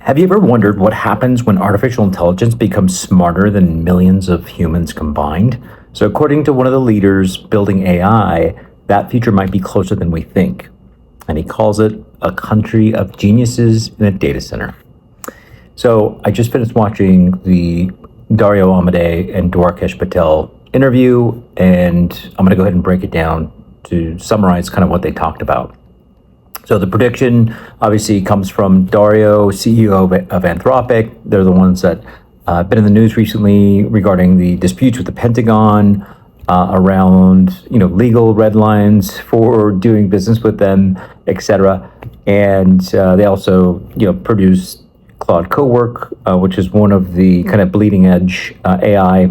Have you ever wondered what happens when artificial intelligence becomes smarter than millions of humans combined? So, according to one of the leaders building AI, that future might be closer than we think. And he calls it a country of geniuses in a data center. So, I just finished watching the Dario Amodei and Dwarkesh Patel interview, and I'm going to go ahead and break it down to summarize kind of what they talked about. So the prediction obviously comes from Dario, CEO of Anthropic. They're the ones that have been in the news recently regarding the disputes with the Pentagon around legal red lines for doing business with them, etc. And they also produce Claude Cowork, which is one of the kind of bleeding edge AI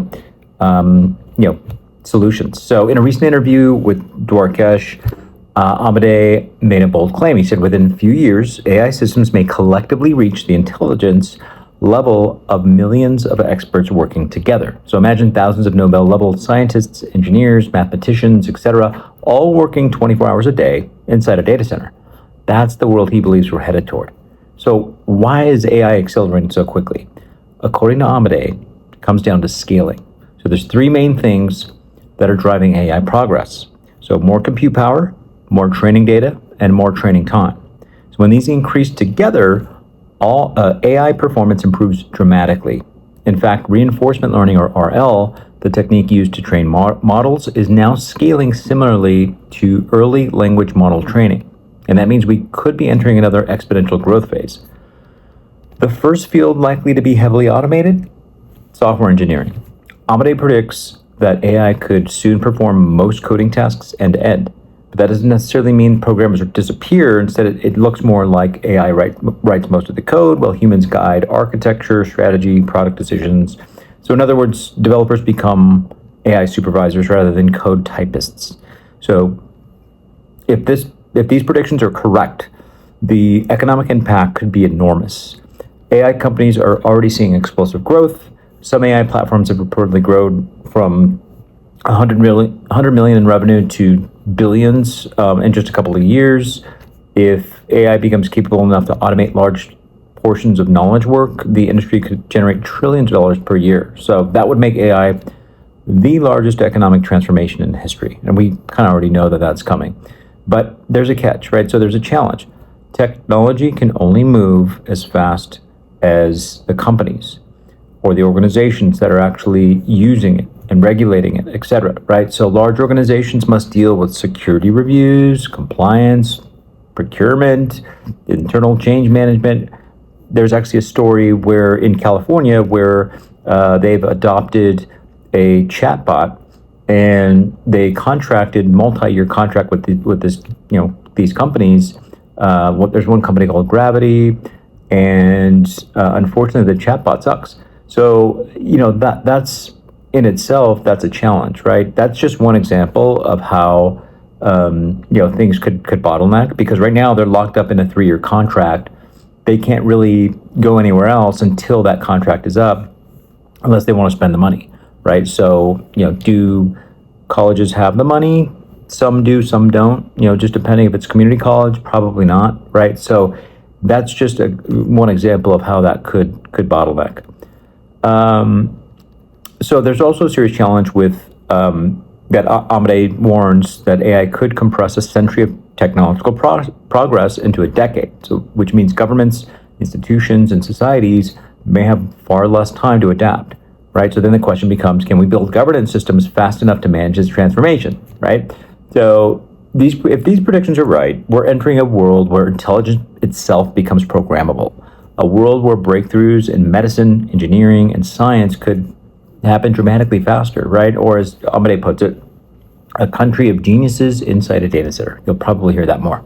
solutions. So in a recent interview with Dwarkesh, Amodei made a bold claim. He said, within a few years, AI systems may collectively reach the intelligence level of millions of experts working together. So imagine thousands of Nobel-level scientists, engineers, mathematicians, etc., all working 24 hours a day inside a data center. That's the world he believes we're headed toward. So why is AI accelerating so quickly? According to Amodei, it comes down to scaling. So there's three main things that are driving AI progress. So more compute power, more training data, and more training time. So when these increase together, all AI performance improves dramatically. In fact, reinforcement learning, or RL, the technique used to train models, is now scaling similarly to early language model training. And that means we could be entering another exponential growth phase. The first field likely to be heavily automated, software engineering. Amodei predicts that AI could soon perform most coding tasks end-to-end. But that doesn't necessarily mean programmers disappear. Instead, it looks more like AI writes most of the code, while humans guide architecture, strategy, product decisions. So in other words, developers become AI supervisors rather than code typists. So if these predictions are correct, the economic impact could be enormous. AI companies are already seeing explosive growth. Some AI platforms have reportedly grown from 100 million in revenue to billions in just a couple of years. If AI becomes capable enough to automate large portions of knowledge work, the industry could generate trillions of dollars per year. So that would make AI the largest economic transformation in history. And we kind of already know that that's coming. But there's a catch, right? So there's a challenge. Technology can only move as fast as the companies or the organizations that are actually using it and regulating it, etc., right? So large organizations must deal with security reviews, compliance, procurement, internal change management. There's actually a story where in California where they've adopted a chatbot and they contracted multi-year contract with these companies. There's one company called Gravity, and unfortunately the chatbot sucks. So that's in itself, that's a challenge, right? That's just one example of how things could bottleneck, because right now they're locked up in a 3-year contract. They can't really go anywhere else until that contract is up, unless they want to spend the money, right? So do colleges have the money? Some do, some don't. Just depending if it's community college, probably not, right? So that's just one example of how that could bottleneck. So there's also a serious challenge with that Amodei warns that AI could compress a century of technological progress into a decade, so which means governments, institutions, and societies may have far less time to adapt, right? So then the question becomes, can we build governance systems fast enough to manage this transformation, right? So if these predictions are right, we're entering a world where intelligence itself becomes programmable, a world where breakthroughs in medicine, engineering, and science could happen dramatically faster, right? Or as Amodei puts it, a country of geniuses inside a data center. You'll probably hear that more.